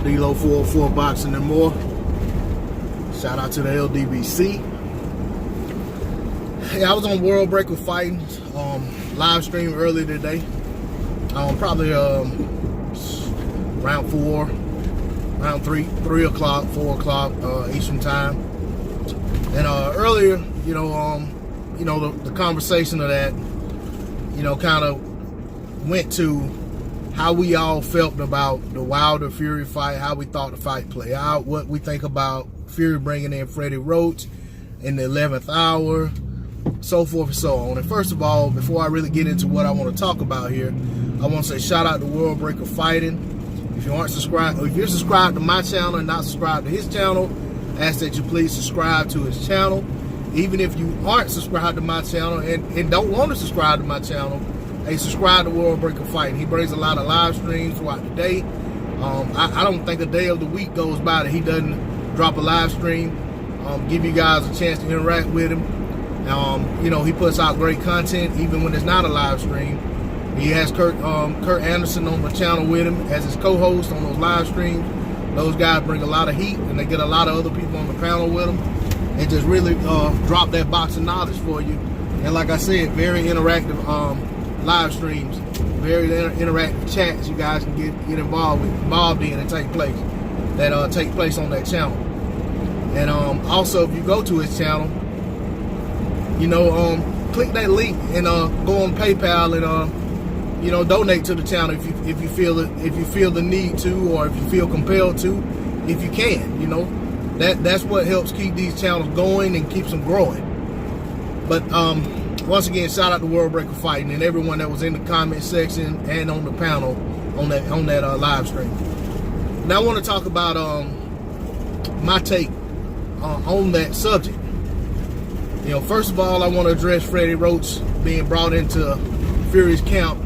D-Lo 404 Boxing and More. Shout out to the LDBC. Hey, I was on World Breaker Fighting live stream earlier today. Probably round 4, round 3 o'clock, 4 o'clock Eastern time. And earlier, the conversation of that, kind of went to how we all felt about the Wilder Fury fight, how we thought the fight played out, what we think about Fury bringing in Freddie Roach in the 11th hour, so forth and so on. And first of all, before I really get into what I want to talk about here, I want to say shout out to World Breaker Fighting. If you aren't subscribed, or if you're subscribed to my channel and not subscribed to his channel, ask that you please subscribe to his channel. Even if you aren't subscribed to my channel and don't want to subscribe to my channel, hey, subscribe to World Breaker Fighting. He brings a lot of live streams throughout the day. I don't think a day of the week goes by that he doesn't drop a live stream, give you guys a chance to interact with him. He puts out great content even when it's not a live stream. He has Kurt Anderson on the channel with him as his co-host on those live streams. Those guys bring a lot of heat, and they get a lot of other people on the panel with them and just really drop that boxing knowledge for you. And like I said, very interactive live streams, very interactive chats you guys can get involved in and take place on that channel. And also, if you go to his channel, click that link and go on PayPal and donate to the channel if you feel the need to, or if you feel compelled to, if you can. That's what helps keep these channels going and keeps them growing. But once again, shout out to World Breaker Fighting and everyone that was in the comment section and on the panel on that live stream. Now I want to talk about my take on that subject. First of all, I want to address Freddie Roach being brought into Fury's camp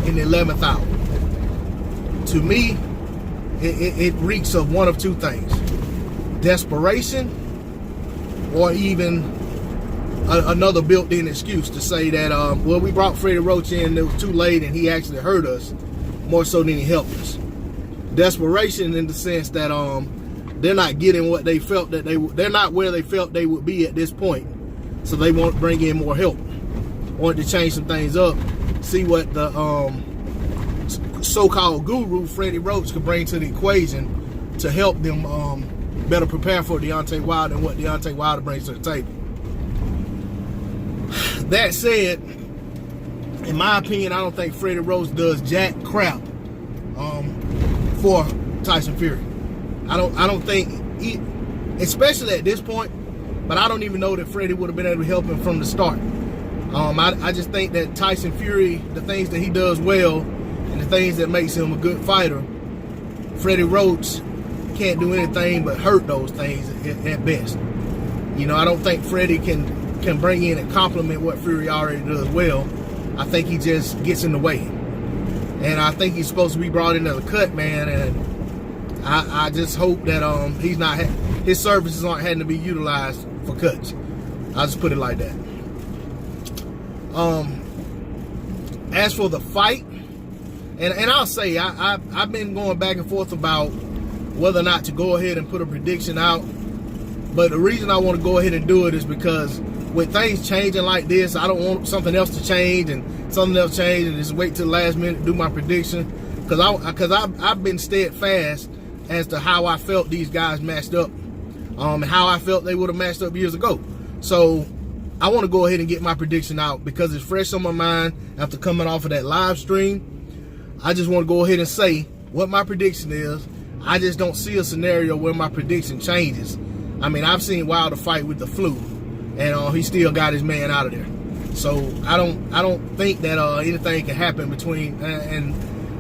in the 11th hour. To me, it reeks of one of two things: desperation, or even another built-in excuse to say that, we brought Freddie Roach in, it was too late, and he actually hurt us more so than he helped us. Desperation in the sense that they're not getting what they felt that they're not where they felt they would be at this point, so they want to bring in more help, wanted to change some things up, see what the so-called guru Freddie Roach could bring to the equation to help them better prepare for Deontay Wilder and what Deontay Wilder brings to the table. That said, in my opinion, I don't think Freddie Roach does jack crap for Tyson Fury. I don't think, especially at this point, but I don't even know that Freddie would have been able to help him from the start. I just think that Tyson Fury, the things that he does well and the things that makes him a good fighter, Freddie Roach can't do anything but hurt those things at best. I don't think Freddie can bring in and complement what Fury already does well. I think he just gets in the way. And I think he's supposed to be brought in as a cut man, and I just hope that his services aren't having to be utilized for cuts. I'll just put it like that. As for the fight, and I'll say I've been going back and forth about whether or not to go ahead and put a prediction out. But the reason I want to go ahead and do it is because with things changing like this, I don't want something else to change and something else change and just wait till the last minute to do my prediction. Because I've been steadfast as to how I felt these guys matched up, and how I felt they would have matched up years ago. So I want to go ahead and get my prediction out because it's fresh on my mind after coming off of that live stream. I just want to go ahead and say what my prediction is. I just don't see a scenario where my prediction changes. I mean, I've seen Wilder fight with the flu, and he still got his man out of there. So I don't think that anything can happen between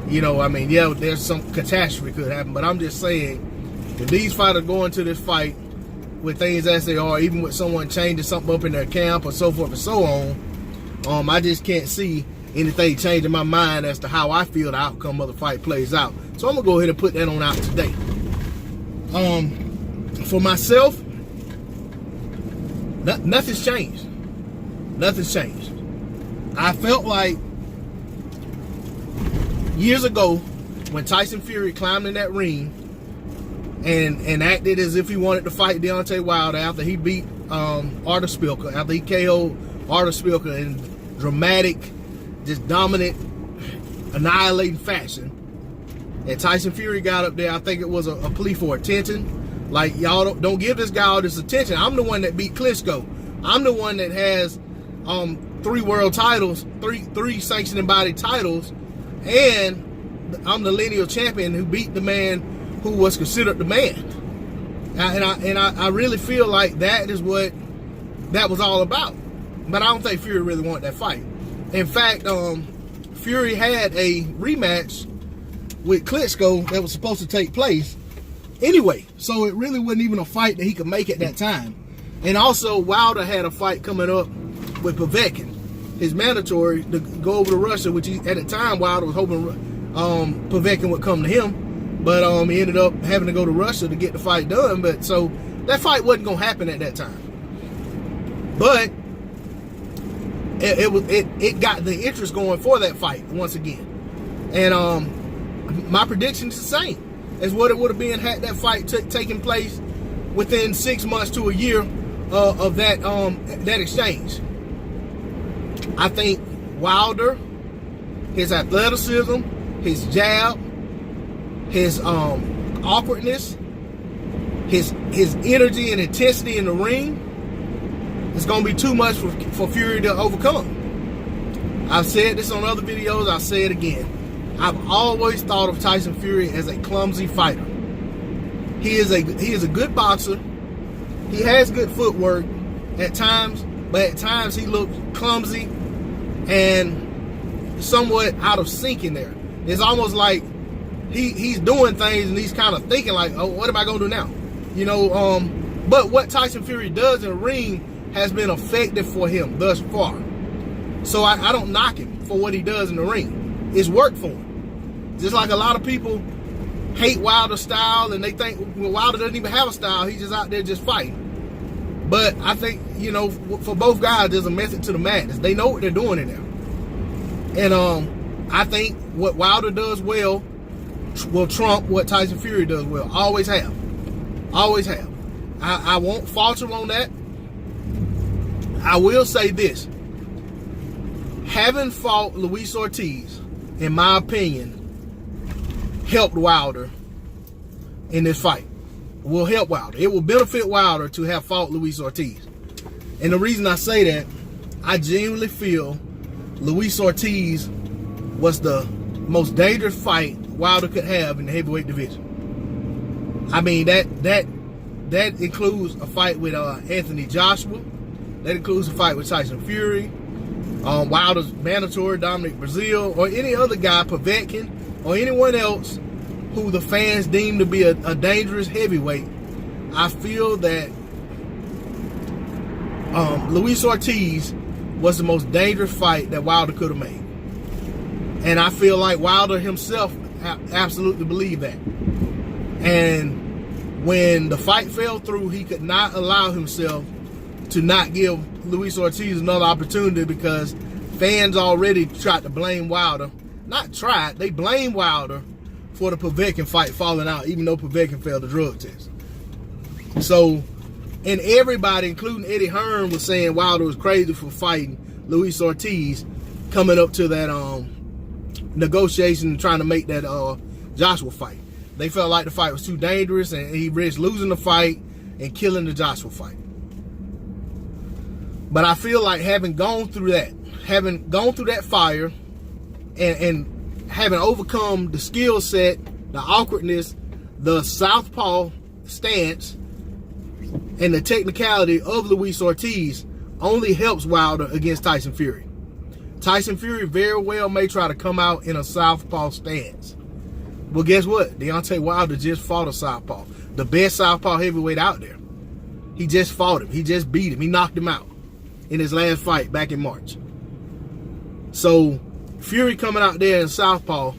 there's some catastrophe could happen, but I'm just saying, if these fighters go into this fight with things as they are, even with someone changing something up in their camp or so forth and so on, I just can't see anything changing my mind as to how I feel the outcome of the fight plays out. So I'm gonna go ahead and put that on out today. For myself, nothing's changed. Nothing's changed. I felt like years ago when Tyson Fury climbed in that ring and acted as if he wanted to fight Deontay Wilder after he beat Artur Szpilka, after he KO'd Artur Szpilka in dramatic, just dominant, annihilating fashion. And Tyson Fury got up there. I think it was a plea for attention. Like, y'all don't give this guy all this attention. I'm the one that beat Klitschko. I'm the one that has 3 world titles, three sanctioned body titles, and I'm the lineal champion who beat the man who was considered the man. And I really feel like that is what that was all about. But I don't think Fury really wanted that fight. In fact, Fury had a rematch with Klitschko that was supposed to take place anyway. So it really wasn't even a fight that he could make at that time. And also, Wilder had a fight coming up with Povetkin, his mandatory, to go over to Russia, which at the time Wilder was hoping Povetkin would come to him. But he ended up having to go to Russia to get the fight done. But so that fight wasn't going to happen at that time. But it got the interest going for that fight once again. And my prediction is the same as what it would have been had that fight taken place within 6 months to a year of that exchange. I think Wilder, his athleticism, his jab, his awkwardness, his energy and intensity in the ring, it's going to be too much for Fury to overcome. I've said this on other videos. I'll say it again. I've always thought of Tyson Fury as a clumsy fighter. He is a good boxer. He has good footwork at times, but at times he looks clumsy and somewhat out of sync in there. It's almost like he's doing things and he's kind of thinking like, oh, what am I going to do now? You know, but what Tyson Fury does in the ring has been effective for him thus far. So I don't knock him for what he does in the ring. It's worked for him. Just like a lot of people hate Wilder's style and they think, well, Wilder doesn't even have a style. He's just out there just fighting. But I think, you know, for both guys, there's a method to the madness. They know what they're doing in there. And I think what Wilder does well will trump what Tyson Fury does well. Always have. Always have. I won't falter on that. I will say this. Having fought Luis Ortiz, in my opinion, helped Wilder in this fight. Will help Wilder. It will benefit Wilder to have fought Luis Ortiz. And the reason I say that, I genuinely feel Luis Ortiz was the most dangerous fight Wilder could have in the heavyweight division. I mean, that includes a fight with Anthony Joshua. That includes a fight with Tyson Fury. Wilder's mandatory, Dominic Brazil, or any other guy, Povetkin, or anyone else who the fans deem to be a dangerous heavyweight. I feel that Luis Ortiz was the most dangerous fight that Wilder could have made. And I feel like Wilder himself absolutely believed that. And when the fight fell through, he could not allow himself to not give Luis Ortiz another opportunity because fans already tried to blame Wilder. Not tried, they blamed Wilder for the Povetkin fight falling out, even though Povetkin failed the drug test. So, and everybody, including Eddie Hearn, was saying Wilder was crazy for fighting Luis Ortiz coming up to that negotiation trying to make that Joshua fight. They felt like the fight was too dangerous and he risked losing the fight and killing the Joshua fight. But I feel like having gone through that fire and having overcome the skill set, the awkwardness, the southpaw stance, and the technicality of Luis Ortiz only helps Wilder against Tyson Fury. Tyson Fury very well may try to come out in a southpaw stance. Well, guess what? Deontay Wilder just fought a southpaw. The best southpaw heavyweight out there. He just fought him. He just beat him. He knocked him out in his last fight back in March. So, Fury coming out there in southpaw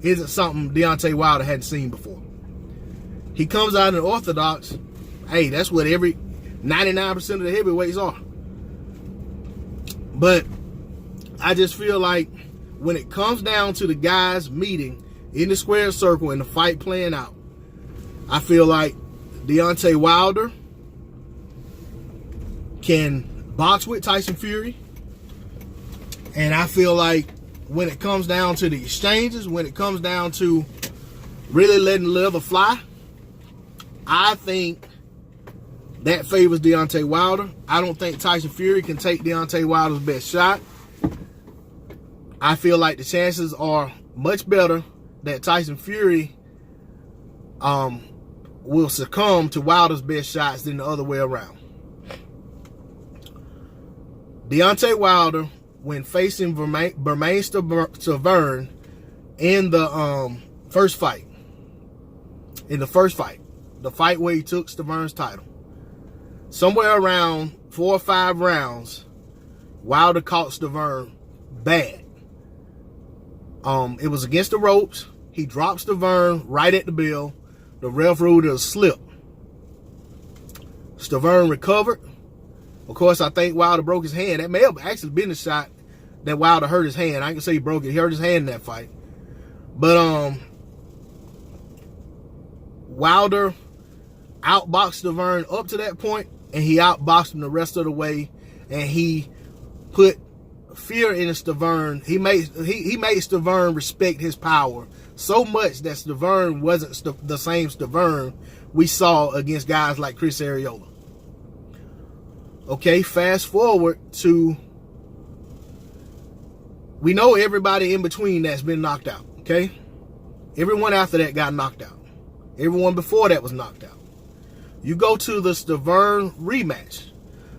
isn't something Deontay Wilder hadn't seen before. He comes out in orthodox. Hey, that's what every 99% of the heavyweights are. But I just feel like when it comes down to the guys meeting in the square circle and the fight playing out, I feel like Deontay Wilder can box with Tyson Fury. And I feel like when it comes down to the exchanges, when it comes down to really letting the leather fly, I think that favors Deontay Wilder. I don't think Tyson Fury can take Deontay Wilder's best shot. I feel like the chances are much better that Tyson Fury will succumb to Wilder's best shots than the other way around. Deontay Wilder, when facing Bermane Stiverne in the first fight, the fight where he took Stiverne's title, somewhere around 4 or 5 rounds, Wilder caught Stiverne bad. It was against the ropes. He dropped Stiverne right at the bell. The ref ruled it a slip. Stiverne recovered. Of course, I think Wilder broke his hand. That may have actually been the shot that Wilder hurt his hand. I can say he broke it. He hurt his hand in that fight. But Wilder outboxed Stiverne up to that point, and he outboxed him the rest of the way, and he put fear in Stiverne. He made Stiverne respect his power so much that Stiverne wasn't the same Stiverne we saw against guys like Chris Arreola. Okay, fast forward to, we know everybody in between that's been knocked out, okay? Everyone after that got knocked out. Everyone before that was knocked out. You go to the Stiverne rematch,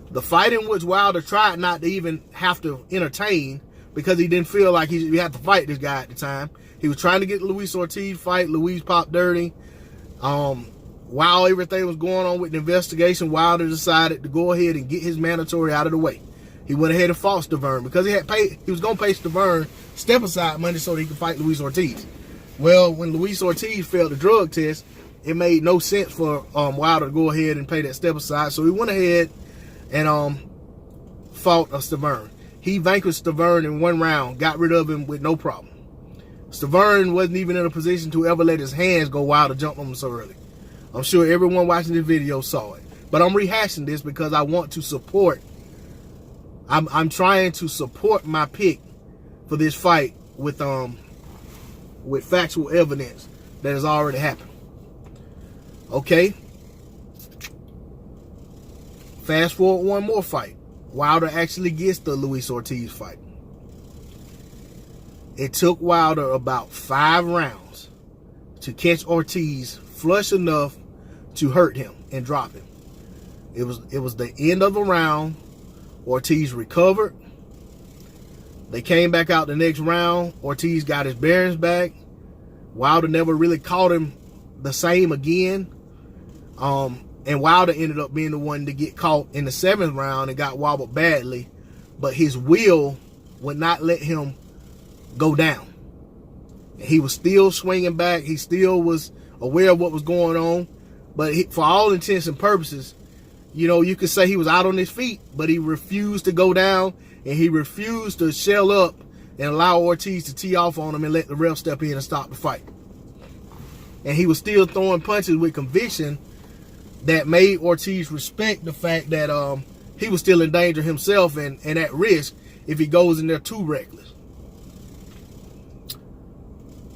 the fight in which Wilder tried not to even have to entertain because he didn't feel like he had to fight this guy at the time. He was trying to get the Luis Ortiz fight. Luis popped dirty. While everything was going on with the investigation, Wilder decided to go ahead and get his mandatory out of the way. He went ahead and fought Stiverne because he was going to pay Stiverne step aside money so that he could fight Luis Ortiz. Well, when Luis Ortiz failed the drug test, it made no sense for Wilder to go ahead and pay that step aside. So he went ahead and fought Stiverne. He vanquished Stiverne in 1 round, got rid of him with no problem. Stiverne wasn't even in a position to ever let his hands go wild to jump on him so early. I'm sure everyone watching this video saw it. But I'm rehashing this because I want to support. I'm trying to support my pick for this fight with factual evidence that has already happened. Okay. Fast forward 1 more fight. Wilder actually gets the Luis Ortiz fight. It took Wilder about 5 rounds to catch Ortiz flush enough to hurt him and drop him. It was the end of the round. Ortiz recovered. They came back out the next round. Ortiz got his bearings back. Wilder never really caught him the same again. And Wilder ended up being the one to get caught in the 7th round and got wobbled badly. But his will would not let him go down. He was still swinging back. He still was aware of what was going on. But for all intents and purposes, you know, you could say he was out on his feet, but he refused to go down, and he refused to shell up and allow Ortiz to tee off on him and let the ref step in and stop the fight. And he was still throwing punches with conviction that made Ortiz respect the fact that he was still in danger himself and at risk if he goes in there too reckless.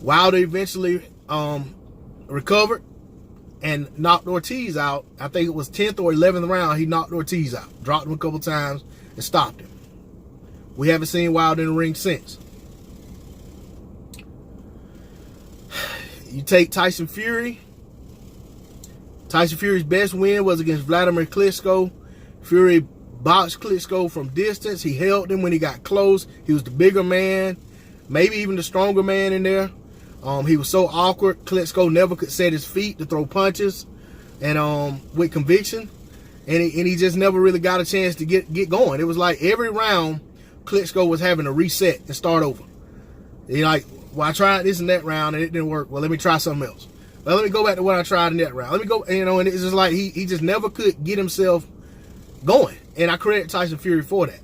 Wilder eventually recovered and knocked Ortiz out. I think it was 10th or 11th round. He knocked Ortiz out, dropped him a couple times, and stopped him. We haven't seen Wilder in the ring since. You take Tyson Fury. Tyson Fury's best win was against Vladimir Klitschko. Fury boxed Klitschko from distance. He held him when he got close. He was the bigger man, maybe even the stronger man in there. He was so awkward. Klitschko never could set his feet to throw punches, and with conviction, and he just never really got a chance to get going. It was like every round, Klitschko was having to reset and start over. He like, well, I tried this and that round and it didn't work. Well, let me try something else. Well, let me go back to what I tried in that round. Let me go, you know, and it's just like he just never could get himself going. And I credit Tyson Fury for that.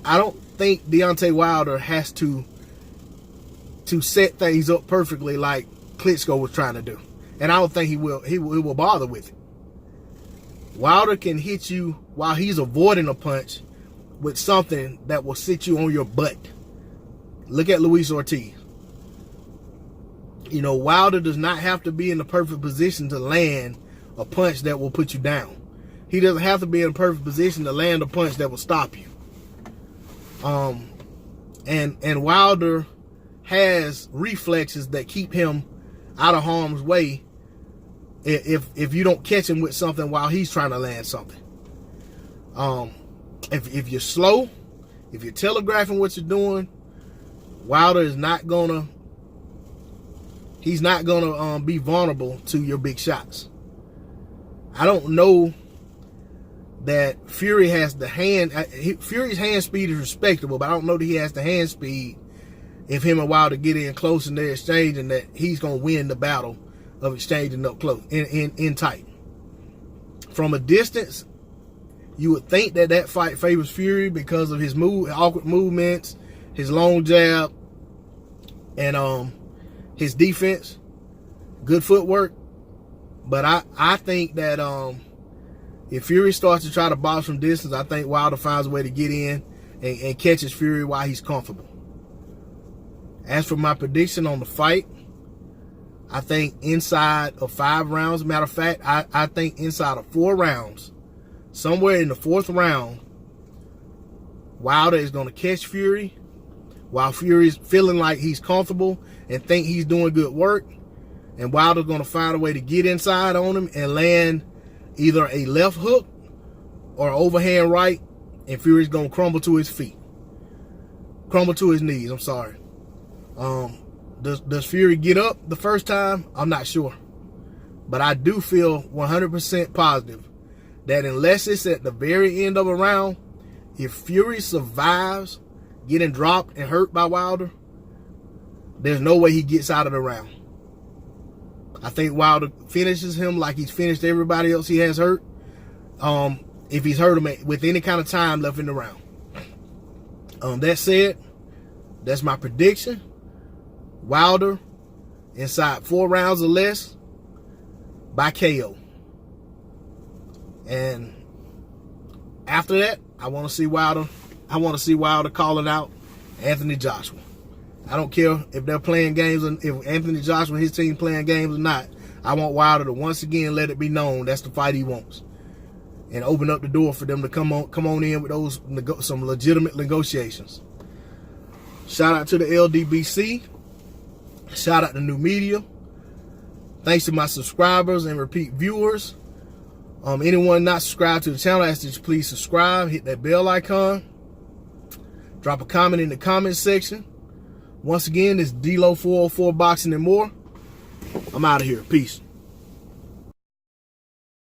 I don't think Deontay Wilder has to set things up perfectly like Klitschko was trying to do. And I don't think he will bother with it. Wilder can hit you while he's avoiding a punch with something that will sit you on your butt. Look at Luis Ortiz. You know, Wilder does not have to be in the perfect position to land a punch that will put you down. He doesn't have to be in a perfect position to land a punch that will stop you. And Wilder has reflexes that keep him out of harm's way if you don't catch him with something while he's trying to land something. If you're slow, if you're telegraphing what you're doing, Wilder is not gonna be vulnerable to your big shots. I don't know that Fury has the hand. Fury's hand speed is respectable, but I don't know that he has the hand speed if him and Wilder get in close and they're exchanging, that he's gonna win the battle of exchanging up close in tight. From a distance, you would think that fight favors Fury because of his awkward movements, his long jab, and his defense, good footwork. But I think that if Fury starts to try to box from distance, I think Wilder finds a way to get in and catches Fury while he's comfortable. As for my prediction on the fight, I think inside of 5 rounds, matter of fact, I think inside of 4 rounds, somewhere in the 4th round, Wilder is going to catch Fury while Fury's feeling like he's comfortable and think he's doing good work. And Wilder's going to find a way to get inside on him and land either a left hook or overhand right, and Fury's going to crumble to his feet. Crumble to his knees, I'm sorry. Does Fury get up the first time? I'm not sure. But I do feel 100% positive that unless it's at the very end of a round, if Fury survives getting dropped and hurt by Wilder, there's no way he gets out of the round. I think Wilder finishes him like he's finished everybody else he has hurt. If he's hurt him with any kind of time left in the round. That said, that's my prediction. Wilder inside 4 rounds or less by KO. And after that, I want to see Wilder calling out Anthony Joshua. I don't care if they're playing games, if Anthony Joshua and his team playing games or not. I want Wilder to once again let it be known that's the fight he wants, and open up the door for them to come on in with those some legitimate negotiations. Shout out to the LDBC. Shout out to New Media. Thanks to my subscribers and repeat viewers. Anyone not subscribed to the channel, I ask that you please subscribe. Hit that bell icon. Drop a comment in the comment section. Once again, this is D-Lo 404 Boxing and More. I'm out of here. Peace.